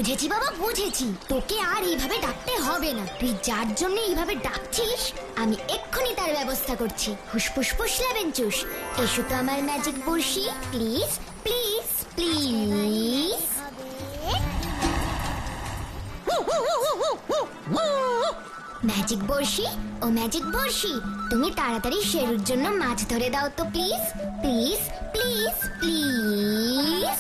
বুঝেছি বাবা, বুঝেছি। তোকে আর এইভাবে ডাকতে হবে না। তুই যার জন্য এইভাবে ডাকছিস আমি এক্ষুনি তার ব্যবস্থা করছি। হুসফুস ফুসলাবেন চুস, এসো তো আমার ম্যাজিক বড়শি, প্লিজ প্লিজ প্লিজ। ম্যাজিক বড়শি, ও ম্যাজিক বড়শি, তুমি তাড়াতাড়ি শেরুর জন্য মাছ ধরে দাও তো প্লিজ প্লিজ প্লিজ প্লিজ।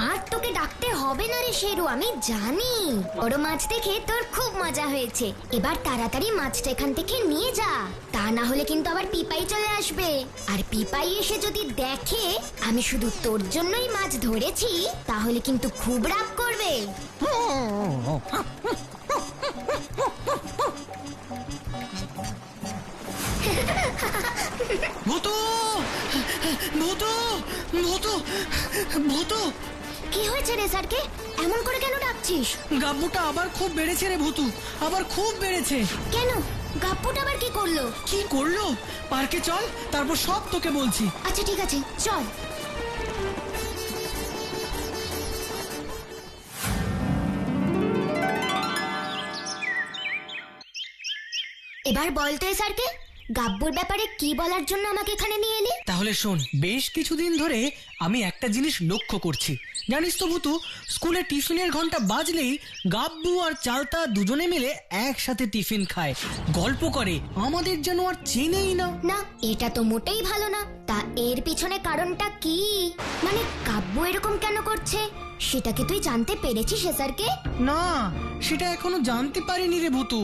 আর তোকে ডাকতে হবে না রে শেরু, আমি জানি। বড় মাছ দেখে তোর খুব মজা হয়েছে। এবার তাড়াতাড়ি মাছটা এখান থেকে নিয়ে যা, তা না হলে কিন্তু আবার পিপাই চলে আসবে। আর পিপাই এসে যদি দেখে আমি শুধু তোর জন্যই মাছ ধরেছি, তাহলে কিন্তু খুব রাগ করবে। ভূতু ভূতু ভূতু ভূতু। কি হয়েছে রে স্যারকে এমন করে কেন ডাকছিস? গাব্বুটা আবার খুব বেড়েছে রে ভূতু, আবার খুব বেড়েছে। কেন? গাপ্পুটা আবার কি করলো? কি করলো? পার্কে চল, তারপর সব তোকে বলছি। আচ্ছা ঠিক আছে, চল। এবার বলতে স্যারকে গাব্বুর ব্যাপারে কি বলার জন্য আমাকে এখানে নিয়ে এলি? তাহলে শোন, বেশ কিছুদিন ধরে আমি একটা জিনিস লক্ষ্য করছি। জানিস তো ভূতু, স্কুলে টিফিনের ঘন্টা বাজলেই গাব্বু আর চালতা দুজনে মিলে একসাথে টিফিন খায়, গল্প করে, আমাদের যেন আর চেনেই না। না, এটা তো মোটেই ভালো না। তা এর পিছনে কারণটা কি? মানে গাব্বু এরকম কেন করছে সেটা কি তুই জানতে পেরেছিস স্যারকে? না, সেটা এখনো জানতে পারিনি রে ভূতু।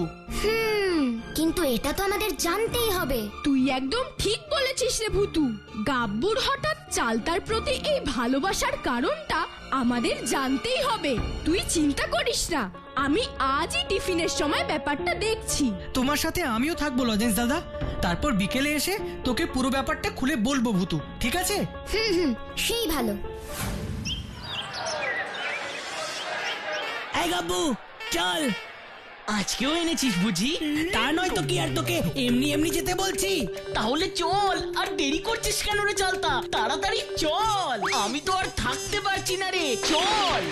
কিন্তু এটা তো আমাদের জানতেই হবে। তুই একদম ঠিক বলেছিস রে ভূতু। গাব্বুর হঠাৎ চালতার প্রতি এই ভালোবাসার কারণটা আমাদের জানতেই হবে। তুই চিন্তা করিস না, আমি আজই টিফিনের সময় ব্যাপারটা দেখছি। তোমার সাথে আমিও থাকবো লজেন্স দাদা, তারপর বিকেলে এসে তোকে পুরো ব্যাপারটা খুলে বলবো ভূতু, ঠিক আছে? সেই ভালো। এই গাব্বু চল। আজকেও এনেছিস বুঝি? তা নয় তো কি আর তোকে এমনি এমনি যেতে বলছি। তাহলে চল, আর দেরি করছিস কেন রে চালতা? তাড়াতাড়ি চল, আমি তো আর থাকতে পারছি না রে, চল।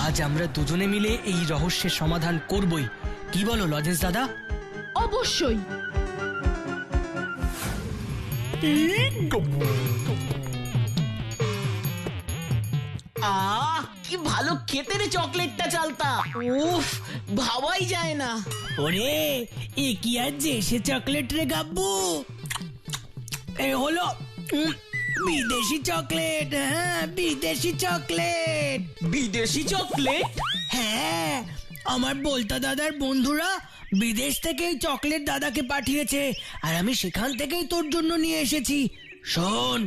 আজ আমরা দুজনে মিলে এই রহস্যের সমাধান করবই, কি বলো লজেন্স দাদা? অবশ্যই। কি ভালো খেতে রে চকলেটটা চালতা, উফ, ভাবাই যায় না। ওরে এ কি আর যে সে চকলেট রে গাব্বু, এ হলো বিদেশি চকলেট। হ্যাঁ, বিদেশি চকলেট। বিদেশি চকলেট? হ্যাঁ, আমার বলতা দাদার বন্ধুরা বিদেশ থেকে এই চকলেট দাদাকে পাঠিয়েছে, আর আমি সেখান থেকেই তোর জন্য নিয়ে এসেছি। শোন,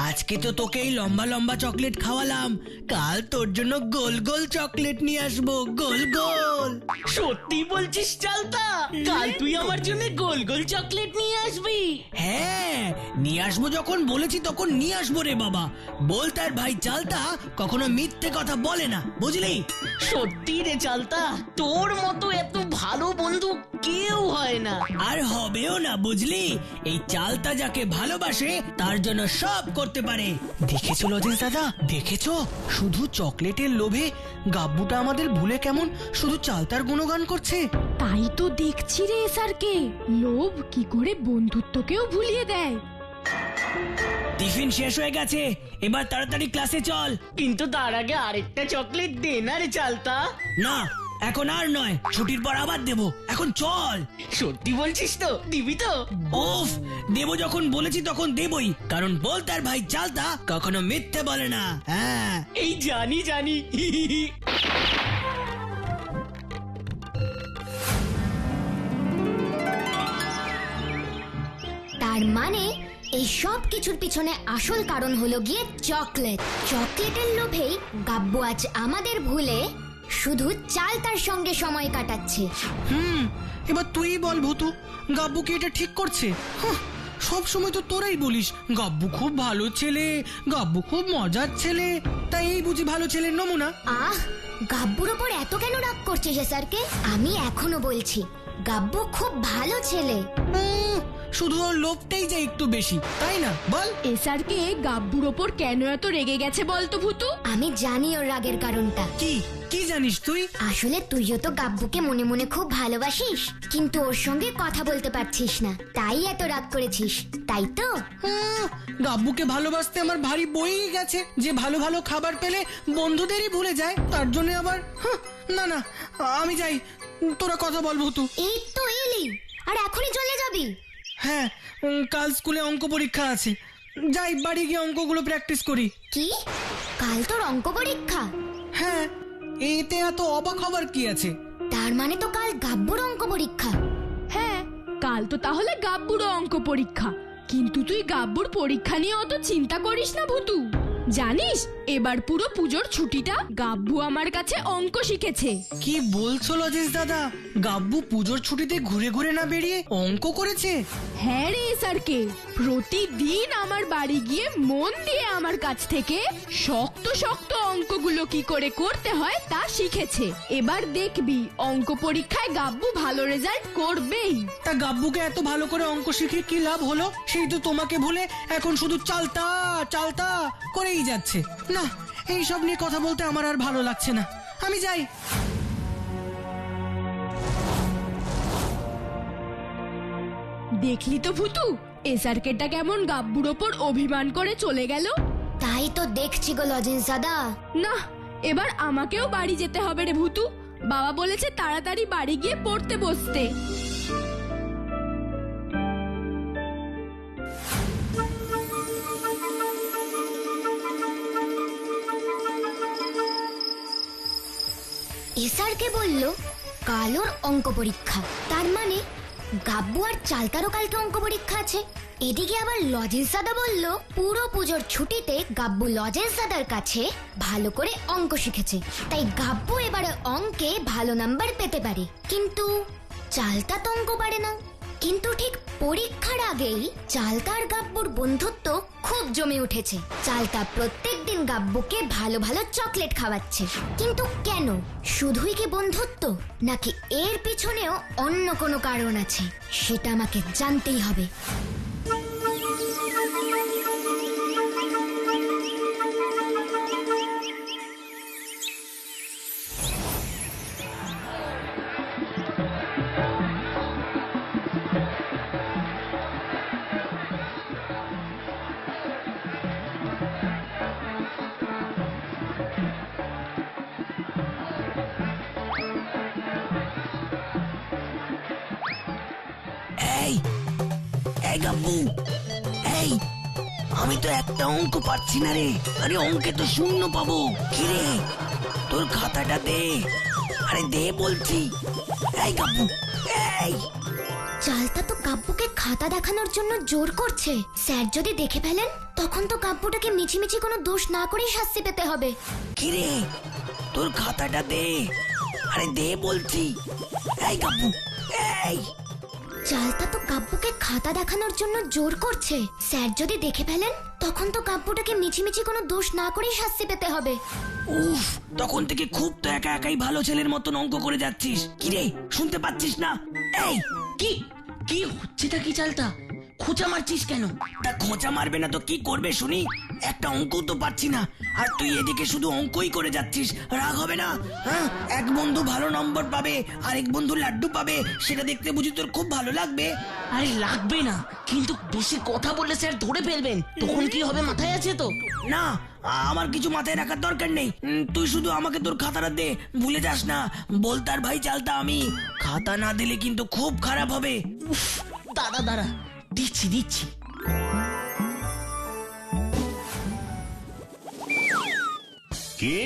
আজকে তো তোকে এই লম্বা লম্বা চকলেট খাওয়ালাম, কাল তোর জন্য গোল গোল চকলেট নিয়ে আসবো, গোল গোল। সত্যি বলছিস চালতা? কাল তুই আমার জন্য গোল গোল চকলেট নিয়ে আসবি? হ্যাঁ, নিয়ে আসবো যখন বলেছি তখন নিয়ে আসবো রে বাবা। বল তার ভাই চালতা কখনো মিথ্যে কথা বলে না, বুঝলি? সত্যি রে চালতা, তোর মতো এত ভালো বন্ধু কেউ হয় না, আর হবেও না, বুঝলি? এই চালতা যাকে ভালোবাসে তার জন্য সব করতে পারে। দেখেছো লজেন্স দাদা, দেখেছো? শুধু চকলেটের লোভে গাব্বুটা আমাদের ভুলে কেমন শুধু চালতার গুণগান করছে। তাই তো দেখছি রে স্যারকে, লোভ কি করে বন্ধুত্বকেও ভুলিয়ে দেয়। টিফিন শেষ হয়ে গেছে, এবার তাড়াতাড়ি ক্লাসে চল। কিন্তু তার আগে আরেকটা চকলেট দে না রে চালতা। না, এখন আর নয়, ছুটির পর আবার দেবো, এখন চল। সত্যি বলছিস তো? দিবি তো? উফ, দেবো যখন বলেছি তখন দেবই, কারণ বল তার ভাই চালতা কখনো মিথ্যে বলে না। হ্যাঁ, এই জানি জানি। তার মানে এই সব কিছুর পিছনে আসল কারণ হলো গিয়ে চকলেট। চকলেটের লোভেই গাব্বু আজ আমাদের ভুলে শুধু চালতার সঙ্গে সময় কাটাচ্ছে। এবার তুই বল ভূতু, গাব্বু কি এটা ঠিক করছে? সব সময় তো তোরাই বলিস গাব্বু খুব ভালো ছেলে, গাব্বু খুব মজার ছেলে, তাই এই বুঝি ভালো ছেলের নমুনা? গাব্বুর ওপর এত কেন রাগ করছিস স্যারকে? আমি এখনো বলছি গাব্বু খুব ভালো ছেলে। শুধু ওর লোভটাই যে একটু বেশি, তাই না বল? এসআরকে গাব্বুর ওপর কেন এত রেগে গেছে বলতো ভূতু? আমি জানি ওর রাগের কারণটা। কি কি জানিস তুই? আসলে তুইও তো গাব্বুকে মনে মনে খুব ভালোবাসিস, কিন্তু ওর সঙ্গে কথা বলতে পারছিস না, তাই এত রাগ করেছিস, তাই তো? গাব্বুকে ভালোবাসতে আমার ভারী বইই গেছে, যে ভালো ভালো খাবার পেলে বন্ধুদেরই ভুলে যায়, তার জন্য আবার না না আমি যাই, তোরা কথা বল ভূতু। এই তো এলি, আর এখনই চলে যাবি? হ্যাঁ, কাল স্কুলে অঙ্ক পরীক্ষা আছে, যাই বাড়ি গিয়ে অঙ্কগুলো প্র্যাকটিস করি। কি, কাল তোর অঙ্ক পরীক্ষা? হ্যাঁ, এতে এত অবাক হবার কি আছে? তার মানে তো কাল গাব্বুর অঙ্ক পরীক্ষা। হ্যাঁ, কাল তো তাহলে গাব্বুরও অঙ্ক পরীক্ষা। কিন্তু তুই গাব্বুর পরীক্ষা নিয়ে অত চিন্তা করিস না ভূতু। জানিস, এবার পুরো পুজোর ছুটিটা গাব্বু আমার কাছে অঙ্ক শিখেছে। কি বলছো লজেশ দাদা? গাব্বু পুজোর ছুটিতে ঘুরে ঘুরে না বেরিয়ে অঙ্ক করেছে? হ্যাঁ রে স্যারকে, প্রতিদিন আমার বাড়ি গিয়ে মন দিয়ে আমার কাছ থেকে শক্ত শক্ত অঙ্কগুলো কি করে করতে হয় তা শিখেছে। এবার দেখবি অঙ্ক পরীক্ষায় গাব্বু ভালো রেজাল্ট করবেই। তা গাব্বুকে এত ভালো করে অঙ্ক শিখে কি লাভ হলো? সেই তো তোমাকে ভুলে এখন শুধু চালতা চালতা করেই যাচ্ছে। না, এইসব নিয়ে কথা বলতে আমার আর ভালো লাগছে না, আমি যাই। দেখলি তো ভূতু, এসআরকেটা কেমন গাব্বুর ওপর অভিমান করে চলে গেল। তাই তো দেখছি গো লজেন্স দাদা। না, এবার আমাকেও বাড়ি যেতে হবে রে ভূতু। বাবা বলেছে তাড়াতাড়ি বাড়ি গিয়ে পড়তে বসতে। এসআরকে বলল কাল ওর অঙ্ক পরীক্ষা, তার মানে গাব্বু আর চালতারও কালকে অঙ্ক পরীক্ষা আছে। এদিকে আবার লজেন্স দাদা বলল পুরো পুজোর ছুটিতে গাব্বু লজেন্স দাদার কাছে ভালো করে অঙ্ক শিখেছে, তাই গাব্বু এবারে অঙ্কে ভালো নাম্বার পেতে পারে। কিন্তু চালতা তো অঙ্ক পারে না। কিন্তু ঠিক পরীক্ষার আগেই চালতা আর গাব্বুর বন্ধুত্ব খুব জমে উঠেছে। চালতা প্রত্যেকদিন গাব্বুকে ভালো ভালো চকলেট খাওয়াচ্ছে। কিন্তু কেন? শুধুই কি বন্ধুত্ব, নাকি এর পিছনেও অন্য কোনো কারণ আছে? সেটা আমাকে জানতেই হবে। এই এই গাব্বু, এই আমি তো একটা অঙ্ক পাচ্ছি না রে। আরে অঙ্কে তো শূন্য পাবো। কি রে, তোর খাতাটা দে। আরে দে বলছি। এই গাব্বু, এই। চালতা তো গাব্বুকে খাতা দেখানোর জন্য জোর করছে। স্যার যদি দেখে ফেলেন তখন তো গাব্বুটাকে মিছিমিছি কোনো দোষ না করেই শাস্তি পেতে হবে। কি রে, তোর খাতাটা দে। আরে দে বলছি। এই গাব্বু, এই। চালতা তো গাব্বুকে খাতা দেখানোর জন্য জোর করছে। স্যার যদি দেখে ফেলেন তখন তো গাব্বুটাকে মিছিমিছি কোনো দোষ না করেই শাস্তি পেতে হবে। উফ, তখন থেকে খুব তো একা একাই ভালো ছেলের মতন অঙ্ক করে যাচ্ছিস। কি রে, শুনতে পাচ্ছিস না? এই কি কি হচ্ছেটা কি চালতা? খোঁচা মারছিস কেন? তা খোঁচা মারবে না তো কি করবে শুনি? একটা অঙ্কও তো পাচ্ছি না, আর তুই এদিকে শুধু অঙ্কই করে যাচ্ছিস। রাগ হবে না? হ্যাঁ, এক বন্ধু ভালো নম্বর পাবে, আরেক বন্ধু লাড্ডু পাবে, সেটা দেখতে বুঝি তোর খুব ভালো লাগবে? আরে লাগবে না, কিন্তু বেশি কথা বললে স্যার ধরে ফেলবেন, তখন কি হবে মাথায় আছে তো? না, আমার কিছু মাথায় রাখার দরকার নেই। তুই শুধু আমাকে তোর খাতাটা দে, ভুলে যাস না। বলতার ভাই চালতা আমি। খাতা না দিলে কিন্তু খুব খারাপ হবে। উফ, দাঁড়া দাঁড়া, দিচ্ছি দিচ্ছি। কি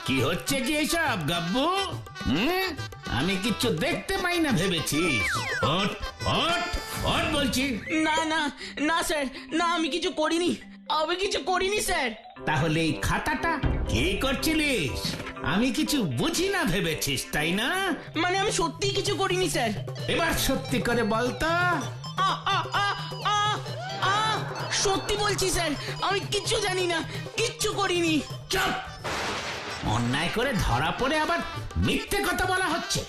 কি হচ্ছে কি এসব গাব্বু? আমি কিচ্ছু দেখতে পাই না ভেবেছিস? হট হট হট বলছি। না না না স্যার, না আমি কিছু করিনি, আমি কিছু করিনি স্যার। তাহলে এই খাতাটা কি করছিলিস? আমি কিছু বুঝি না ভেবেছিস তাই না? মানে আমি সত্যি কিছু করিনি স্যার। এবার সত্যি করে বলতো। আ, আ, আ, আ, আ, সত্যি বলছি স্যার, আমি কিচ্ছু জানি না, কিচ্ছু করিনি। চুপ! অন্যায় করে ধরা পড়ে আবার মিথ্যে কথা বলা হচ্ছে।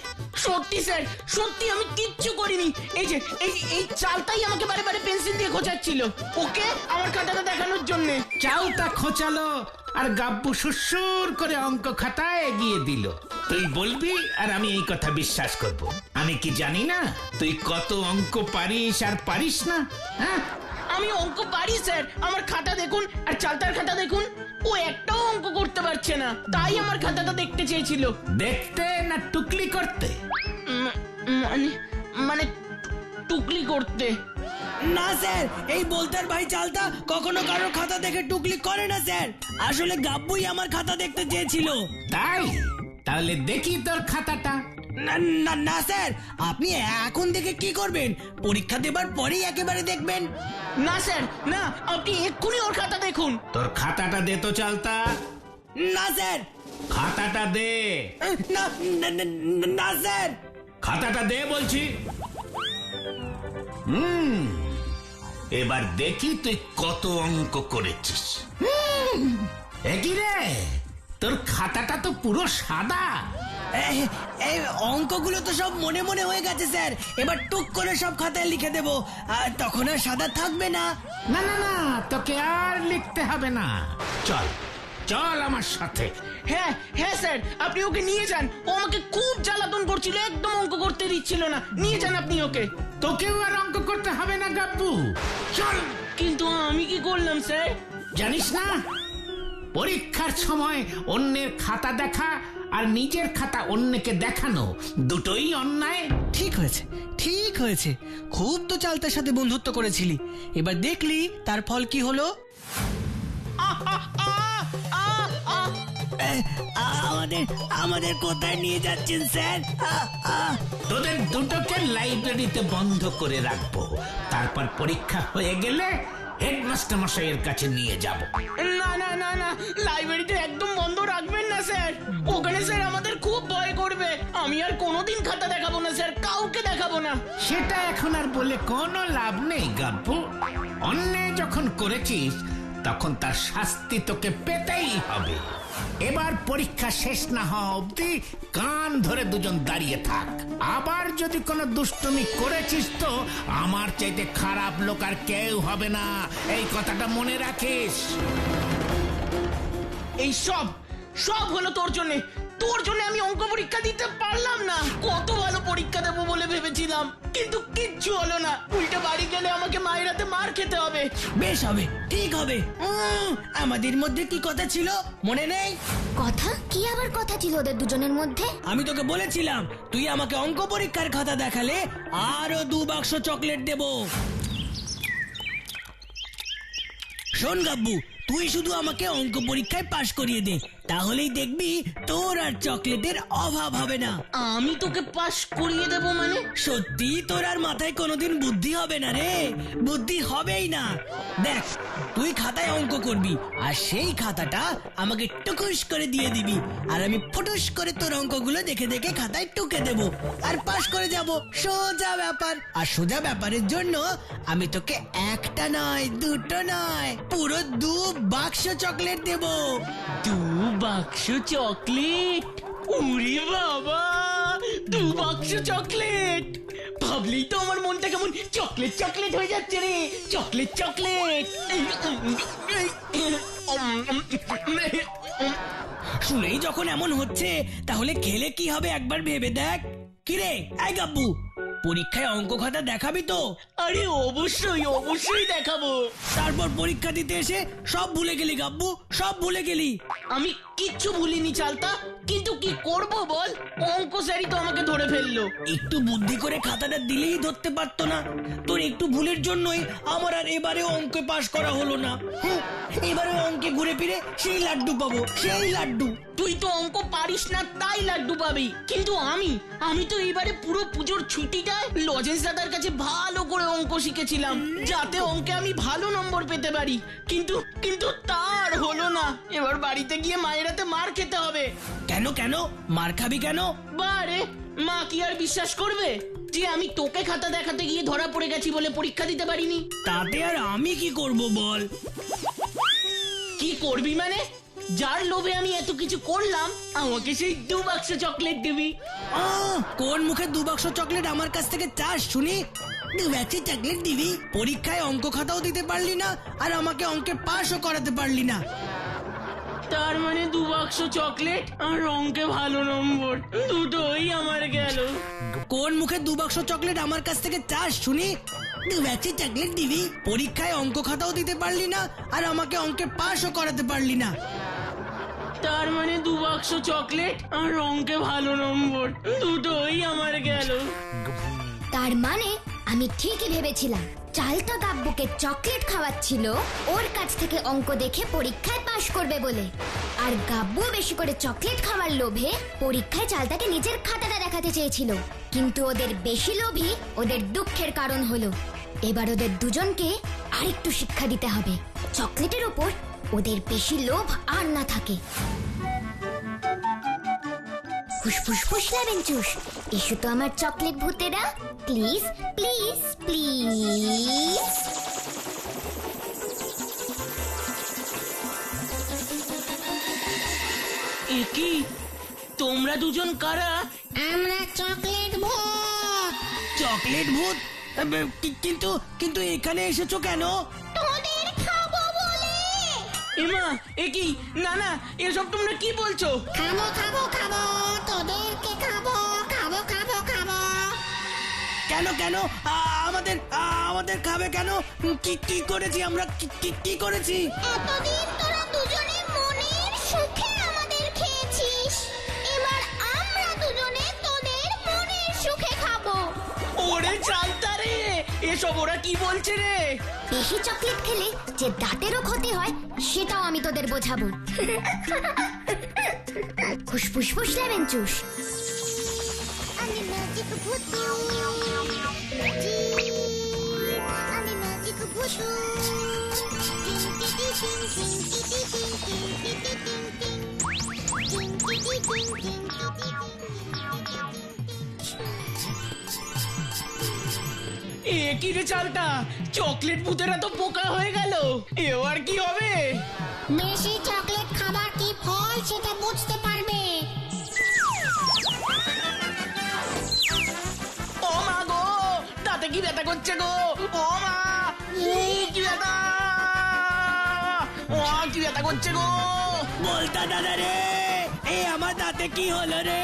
সত্যি স্যার, সত্যি আমি কিচ্ছু করিনি। এই যে এই চালটাই আমাকে বারে বারে পেন্সিল দিয়ে খোঁচাচ্ছিল, ওকে আমার খাতাটা দেখানোর জন্য। চালটা খোঁচালো আর গাব্বু সুরসুর করে অঙ্ক খাতায় এগিয়ে দিল। তুই বলবি আর আমি এই কথা বিশ্বাস করব? আমি কি জানি না তুই কত অঙ্ক পারিস আর পারিস না? হ্যাঁ, আমি অঙ্ক পারি স্যার, আমার খাতা দেখুন আর চালতার খাতা দেখুন, ও একটাও অঙ্ক করতে পারছে না, তাই আমার খাতাটা দেখতে চেয়েছিল। দেখতে না টুকলি করতে? মানে মানে টুকলি করতে। না স্যার, এই বলতার ভাই চালতা কখনো কারোর খাতা দেখে টুকলি করে না স্যার। আসলে গাব্বুই আমার খাতা দেখতে চেয়েছিল। তাই? তাহলে দেখি তোর খাতাটা। না না না স্যার, আপনি এখন দেখে কি করবেন? পরীক্ষা দেবার পরেই একেবারে দেখবেন। না স্যার না, আপনি এক্ষুনি ওর খাতা দেখুন। তোর খাতাটা দে তো চালতা। না স্যার। খাতাটা দে। না না, না, না স্যার। খাতাটা দে বলছি। এবার দেখি তুই কত অঙ্ক করেছিস। একই রে, তোর খাতাটা তো পুরো সাদা। এই অঙ্কগুলো তো সব মনে মনে হয়ে গেছে স্যার, এবার টুক করে সব খাতায় লিখে দেব, আর তখন আর সাদা থাকবে না। না না না, তোকে আর লিখতে হবে না। চল চল আমার সাথে। হ্যাঁ হ্যাঁ স্যার, আপনি ওকে নিয়ে যান, ও আমাকে খুব জ্বালাতন করছিল, একদম অঙ্ক করতে দিচ্ছিল না। নিয়ে যান আপনি ওকে। তোকেও আর অঙ্ক করতে হবে না গাব্বু, চল। কিন্তু আমি কি করলাম স্যার? জানিস না, পরীক্ষার সময় অন্যের খাতা দেখা আর নিজের খাতা অন্যকে দেখানো দুটোই অন্যায়। ঠিক হয়েছে, ঠিক হয়েছে। খুব তো চালতার সাথে বন্ধুত্ব করেছিলি, এবার দেখলি তার ফল কি হলো। আমাদের আমাদের কোথায় নিয়ে যাচ্ছেন স্যার? তোদের দুটোকে লাইব্রেরিতে বন্ধ করে রাখবো, তারপর পরীক্ষা হয়ে গেলে হেডমাস্টার মশাইয়ের কাছে নিয়ে যাব। না না না না, লাইব্রেরিতে একদম বন্ধ রাখবেন না স্যার, ওখানে স্যার আমাদের খুব ভয় করবে। আমি আর কোনোদিন খাতা দেখাবো না স্যার, কাউকে দেখাবো না। সেটা এখন আর বলে কোনো লাভ নেই গাব্বু। অন্যায় যখন করেছিস তখন তার শাস্তি তোকে পেতেই হবে। এবার পরীক্ষা শেষ না হওয়া অবধি কান ধরে দুজন দাঁড়িয়ে থাক। আবার যদি কোনো দুষ্টুমি করেছিস তো আমার চাইতে খারাপ লোক আর কেউ হবে না, এই কথাটা মনে রাখিস। এই সব সব হলো তোর জন্য, তোর জন্য আমি অঙ্ক পরীক্ষা দিতে পারলাম না। কত ভালো পরীক্ষা দেবো বলে ভেবেছিলাম, কিন্তু কিচ্ছু হলো না। উল্টে বাড়ি গেলে আমাকে মায়ের হাতে মার খেতে হবে। বেশ হবে, ঠিক হবে। আমাদের মধ্যে কি কথা ছিল মনে নেই? কথা কি আবার কথা ছিল ওদের দুজনের মধ্যে? আমি তোকে বলেছিলাম তুই আমাকে অঙ্ক পরীক্ষার খাতা দেখালে আরো 2 বাক্স চকলেট দেব। শোন গাব্বু, তুই শুধু আমাকে অঙ্ক পরীক্ষায় পাশ করিয়ে দে, তাহলেই দেখবি তোর আর চকলেটের অভাব হবে না। আমি তোকে পাশ করিয়ে দেব মানে? সত্যি তোর আর মাথায় কোনোদিন বুদ্ধি হবে না রে, বুদ্ধি হবেই না। দেখ, তুই খাতায় অঙ্ক করবি আর সেই খাতাটা আমাকে টুকুস করে দিয়ে দিবি, আর আমি ফটুস করে তোর অঙ্কগুলো দেখে দেখে খাতায় টুকে দেব আর পাশ করে যাব। সোজা ব্যাপার। আর সোজা ব্যাপারের জন্য আমি তোকে একটা নয়, দুটো নয়, পুরো 2 বাক্স চকলেট দেব। 2 বাক্স চকলেট? উরি বাবা, 2 বাক্স চকলেট! ভাবলেই তো আমার মনটা কেমন চকলেট চকলেট হয়ে যাচ্ছে রে। Chocolate chocolate. শুনেই যখন এমন হচ্ছে, তাহলে খেলে কি হবে একবার ভেবে দেখ। কিরে এই গাব্বু, পরীক্ষায় অঙ্ক খাতা দেখাবি তো? আরে অবশ্যই অবশ্যই দেখাবো। তারপর পরীক্ষা দিতে এসে সব ভুলে গেলি গাব্বু, সব ভুলে গেলি। আমি কিচ্ছু ভুলিনি চালতা, কিন্তু কি করব বল, অঙ্ক স্যারই তো আমাকে ধরে ফেললো। একটু বুদ্ধি করে খাতাটা দিলেই ধরতে পারতো না? তোর একটু ভুলের জন্যই আমার আর এবারে অঙ্কে পাশ করা হলো না। এবারে অঙ্কে ঘুরে ফিরে সেই লাড্ডু পাবো, সেই লাড্ডু। তুই তো অঙ্ক পারিস না তাই লাড্ডু পাবি, কিন্তু আমি তো এবারে পুরো পুজোর ছুটিটায় লজেন্স দাদার কাছে ভালো করে অঙ্ক শিখেছিলাম, যাতে অঙ্কে আমি ভালো নম্বর পেতে পারি। কিন্তু কিন্তু তার হলো না। এবার বাড়িতে গিয়ে মায়ের হাতে মার খেতে হবে। কেন কেন মার খাবি কেন? বারে, মা কি আর বিশ্বাস করবে যে আমি তোকে খাতা দেখাতে গিয়ে ধরা পড়ে গেছি বলে পরীক্ষা দিতে পারিনি? তাতে আর আমি কি করব বল? কি করবি মানে? যার লোভে আমি এত কিছু করলাম, আমাকে সেই 2 বাক্স চকলেট দিবি? কোন মুখে 2 বাক্স চকলেট আমার কাছ থেকে চাস শুনি? 2 বাক্স চকলেট দিবি? পরীক্ষায় অঙ্ক খাতাও দিতে পারলি না, আর আমাকে অঙ্কে পাশও করাতে পারলি না। তার মানে 2 বাক্স চকলেট আর অঙ্কে ভালো নম্বর, দুটোই আমার গেল। কোন মুখে 2 বাক্স চকলেট আমার কাছ থেকে চাস শুনি? 2 বাক্স চকলেট দিবি? পরীক্ষায় অঙ্ক খাতাও দিতে পারলি না, আর আমাকে অঙ্কে পাশও করাতে পারলি না। তার মানে 2 বাক্স চকলেট আর অঙ্কে ভালো নম্বর, দুটোই আমার গেল। তার মানে আমি ঠিকই ভেবেছিলাম চালতা গাব্বুকে চকলেট খাওয়াচ্ছিল ওর কাছ থেকে অঙ্ক দেখে পরীক্ষায় পাশ করবে বলে, আর গাব্বু বেশি করে চকলেট খাওয়ার লোভে পরীক্ষায় চালতাকে নিজের খাতাটা দেখাতে চেয়েছিল। কিন্তু ওদের বেশি লোভই ওদের দুঃখের কারণ হলো। এবার ওদের দুজনকে আরেকটু শিক্ষা দিতে হবে, চকলেটের ওপর ওদের বেশি লোভ আর না থাকে। ফুসফুস ফুসলাবেন চুস, এসো তো আমার চকলেট ভূতেরা, প্লিজ প্লিজ প্লিজ। কি তোমরা দুজন কারা? আমরা চকলেট ভূত। চকলেট ভূত? কিন্তু কিন্তু এখানে এসেছো কেন? তোদের খাবো বলে। এমা, কি? না না, এসব তোমরা কি বলছো? খাবো খাবো খাবো, তোদেরকে খাবো খাবো খাবো খাবো। কেন কেন আমাদের আমাদের খাবে কেন? কি কি করেছি আমরা? কি করেছি? এতদিন তোরা দুজনে মনের সুখে আমাদের খেয়েছিস, এবার আমরা দুজনে তোদের মনের সুখে খাবো। ওরে চালতা রে, এসব ওরা কি বলছে রে? বেশি চকলেট খেলে যে দাঁতেরও ক্ষতি হয় সেটাও আমি তোদের বোঝাবো। ফুসফুস ফুসলাবেন চুস। আমি ম্যাজিক ভূতু, আমি ম্যাজিক ভূতু। কি রে চালতা, চকলেট ভূতেরা তো পোকা হয়ে গেল, এবার কি হবে? বেশি চকলেট খাবার কি ফল সেটা বুঝতে পারবে। ও মা গো, দাঁতে কি ব্যথা করছে গো? ও মা, কি ব্যথা! ও কি ব্যথা করছে গো? বলতা দাদা রে, এই আমার দাঁতে কি হলো রে?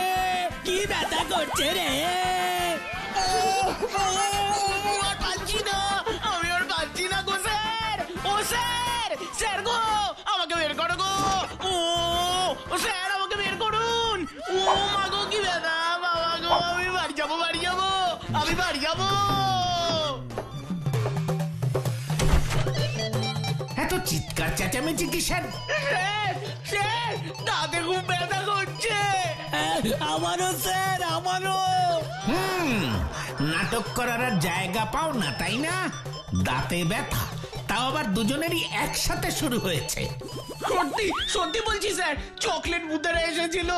কি ব্যথা করছে রে? আর পাচ্ছি না, আমি আর পাচ্ছি না গো স্যার। ও স্যার, স্যার গো, আমাকে বের করো গো। ও স্যার, আমাকে বের করুন। ও মা গো, কি ব্যথা! বাবা গো, আমি বাড়ি যাবো, আমি বাড়ি যাবো। এত চিৎকার চেঁচামেচি কিসের? স্যার, স্যার, দাঁতে খুব ব্যথা করছে। আমারও স্যার, আমারও। নাটক করার আর জায়গা পাও না তাই না? দাঁতে ব্যথা, তাও আবার দুজনেরই একসাথে শুরু হয়েছে। সত্যি সত্যি বলছি স্যার, চকলেট ভূতেরা এসেছিল,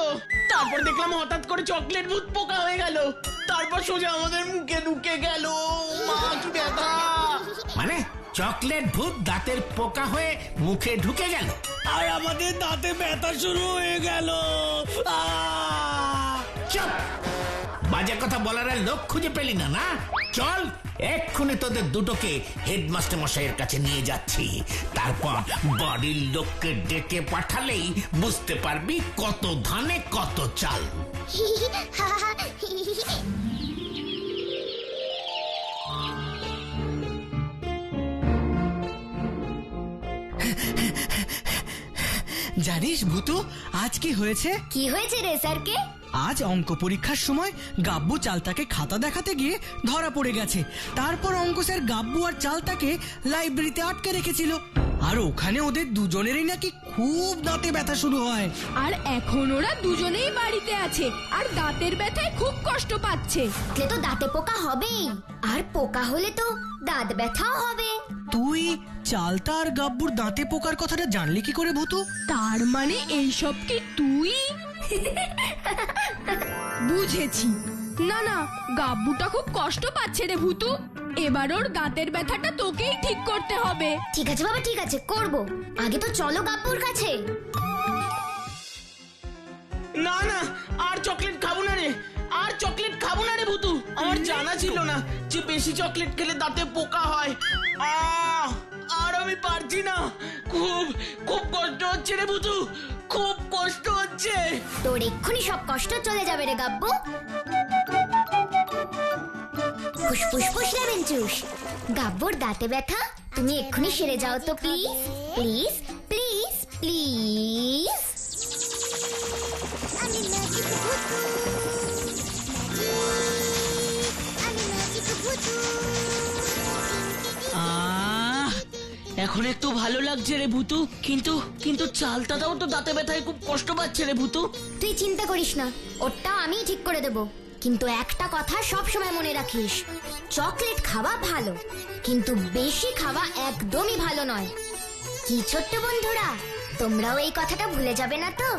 তারপর দেখলাম হঠাৎ করে চকলেট ভূত পোকা হয়ে গেল, তারপর সোজা আমাদের মুখে ঢুকে গেল। মা, কি ব্যথা! মানে চকলেট ভূত দাঁতের পোকা হয়ে মুখে ঢুকে গেল, আর আমাদের দাঁতে ব্যথা শুরু হয়ে গেল। চুপ! বাজে কথা বলার আর লোক খুঁজে পেলি না, না? চল, এক্ষুনি তোদের দুটোকে হেডমাস্টার মশাইয়ের কাছে নিয়ে যাচ্ছি, তারপর বাড়ির লোককে ডেকে পাঠালেই বুঝতে পারবি কত ধানে কত চাল। জানিস ভূতু, আজ কি হয়েছে? কি হয়েছে রে স্যারকে? আজ অঙ্ক পরীক্ষার সময় গাব্বু চালতাকে খাতা দেখাতে গিয়ে ধরা পড়ে গেছে। তারপর অঙ্ক স্যার গাব্বু আর চালতাকে লাইব্রেরিতে আটকে রেখেছিল। আর ওখানে ওদের দুজনেরই নাকি খুব দাঁতে ব্যথা শুরু হয়। আর এখন ওরা দুজনেই বাড়িতে আছে আর দাঁতের ব্যথায় খুব কষ্ট পাচ্ছে। তাহলে তো দাঁতে পোকা হবেই, আর পোকা হলে তো দাঁত ব্যথাও হবে। তুই চালতা আর গাব্বুর দাঁতে পোকার কথাটা জানলি কি করে ভূতু? তার মানে এইসব কি তুই? বুঝেছি। না না, গাব্বুটা খুব কষ্ট পাচ্ছে রে ভূতু। এবার ওর দাঁতের ব্যথাটা তোকেই ঠিক করতে হবে। ঠিক আছে বাবা, ঠিক আছে, করব। আগে তো চলো গাব্বুর কাছে। না না, আর চকলেট খাবো না রে, আর চকলেট খাবো না রে ভূতু। আমার জানা ছিল না যে বেশি চকলেট খেলে দাঁতে পোকা হয়। আর আমি পারছি না, খুব খুব কষ্ট হচ্ছে রে ভূতু, খুব কষ্ট হচ্ছে। তোর এক্ষুনি সব কষ্ট চলে যাবে রে গাব্বু। ফুসফুস ফুস লেমন জুস। গাব্বুর দাঁতে ব্যথা তুমি এক্ষুনি সেরে যাও তো প্লিজ, প্লিজ, প্লিজ, প্লিজ। এখন একটু ভালো লাগছে রে ভূতু, কিন্তু কিন্তু চালতাটাও তো দাঁতে ব্যথায় খুব কষ্ট পাচ্ছে রে ভূতু। তুই চিন্তা করিস না, ওটা আমি ঠিক করে দেব। কিন্তু একটা কথা সব সময় মনে রাখিস, চকলেট খাওয়া ভালো, কিন্তু বেশি খাওয়া একদমই ভালো নয়। কি ছোট্ট বন্ধুরা, তোমরাও এই কথাটা ভুলে যাবে না তো?